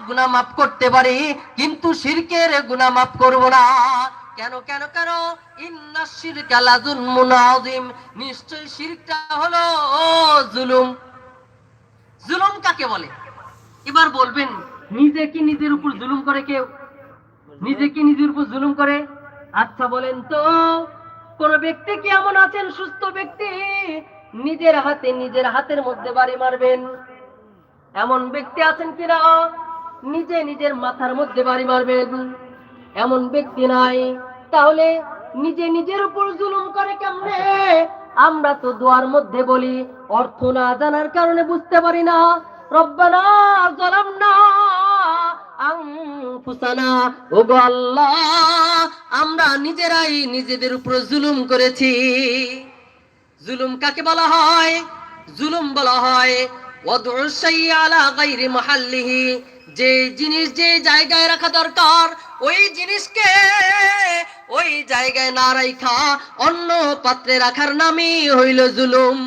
গুনাহ মাফ করতে পারি, কিন্তু শিরকের গুনাহ মাফ করব না। কেন কেন কেন? ইন্নাশ শিরকা লাযুলমুন আযীম, নিশ্চয় শিরকটা হলো জুলুম। জুলুম কাকে বলে? এবার বলবেন, নিজে কি নিজের উপর জুলুম করে কেউ? নিজে কি নিজের উপর জুলুম করে? আচ্ছা বলেন তো, কোন ব্যক্তি কি এমন আছেন, সুস্থ ব্যক্তি, নিজের হাতে নিজের হাতের মধ্যে বাড়ি মারবেন? এমন ব্যক্তি আছেন কিনা নিজে নিজের মাথার মধ্যে বাড়ি মারবেন? এমন ব্যক্তি নাই। তাহলে নিজে নিজের উপর জুলুম করে কেমনে? আমরা তো দোয়ার মধ্যে বলি, অর্থ না জানার কারণে বুঝতে পারি না, রব্বানা যালামনা আনফুসানা, ওগো আল্লাহ, আমরা নিজেরাই নিজেদের উপর জুলুম করেছি। জুলুম কাকে বলা হয়? জুলুম বলা হয় ওয়াদউ শাইই আলা গায়রি মাহাল্লিহি, যে জিনিস যে জায়গায় রাখা দরকার ওই জিনিসকে ওই জায়গায় না রাখা অন্য পাত্রে রাখার নামই হইল জুলুম।